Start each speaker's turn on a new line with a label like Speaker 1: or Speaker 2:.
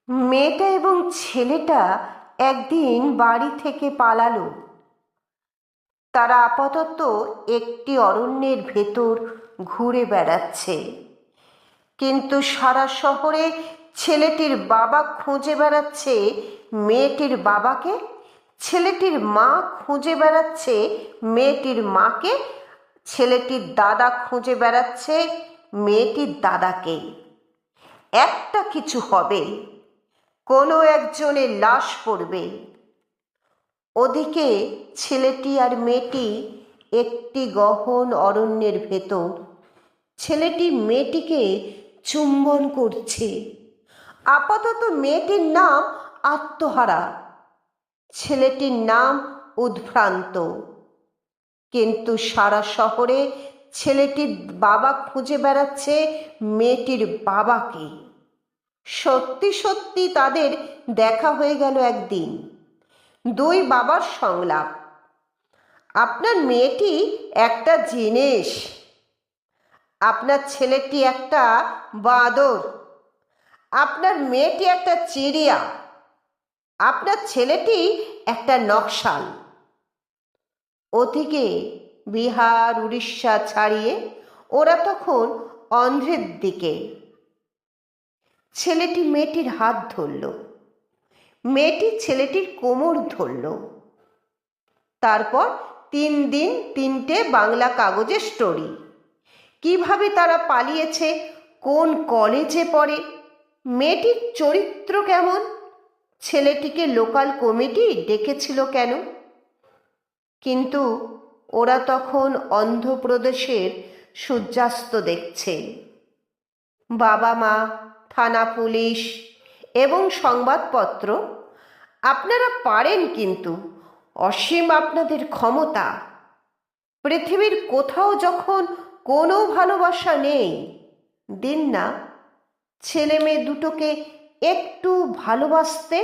Speaker 1: মেয়েটা এবং ছেলেটা একদিন বাড়ি থেকে পালালো। তারা আপাতত একটি অরণ্যের ভেতর ঘুরে বেড়াচ্ছে, কিন্তু সারা শহরে ছেলেটির বাবা খুঁজে বেড়াচ্ছে মেয়েটির বাবাকে, ছেলেটির মা খুঁজে বেড়াচ্ছে মেয়েটির মাকে, ছেলেটির দাদা খুঁজে বেড়াচ্ছে মেয়েটির দাদাকে। একটা কিছু হবে, কোনো একজনের লাশ পড়বে। ওদিকে ছেলেটি আর মেয়েটি একটি গহন অরণ্যের ভেতর। ছেলেটি মেয়েটিকে চুম্বন করছে। আপাতত মেয়েটির নাম আত্মহারা, ছেলেটির নাম উদ্ভ্রান্ত। কিন্তু সারা শহরে ছেলেটির বাবা খুঁজে বেড়াচ্ছে মেয়েটির বাবাকে। সত্যি সত্যি তাদের দেখা হয়ে গেল একদিন। দুই বাবার সংলাপ। আপনার মেয়েটি একটা জিনিস, আপনার ছেলেটি একটা বাঁদর, আপনার মেয়েটি একটা চিড়িয়া, আপনার ছেলেটি একটা নকশাল। ওদিকে বিহার উড়িষ্যা ছাড়িয়ে ওরা তখন অন্ধ্রের দিকে। ছেলেটি মেয়েটির হাত ধরল, মেয়েটি ছেলেটির কোমর ধরল। তারপর 3 দিন 3টে বাংলা কাগজের স্টোরি। কিভাবে তারা পালিয়েছে, কোন কলেজে পড়ে, মেয়েটির চরিত্র কেমন, ছেলেটিকে লোকাল কমিটি ডেকেছিল কেন। কিন্তু ওরা তখন অন্ধ্রপ্রদেশের সূর্যাস্ত দেখছে। বাবা মা, থানা পুলিশ এবং সংবাদপত্র, আপনারা পারেন, কিন্তু অসীম আপনাদের ক্ষমতা। পৃথিবীর কোথাও যখন কোনো ভালোবাসা নেই, দিন না ছেলে মেয়ে দুটোকে একটু ভালোবাসতে।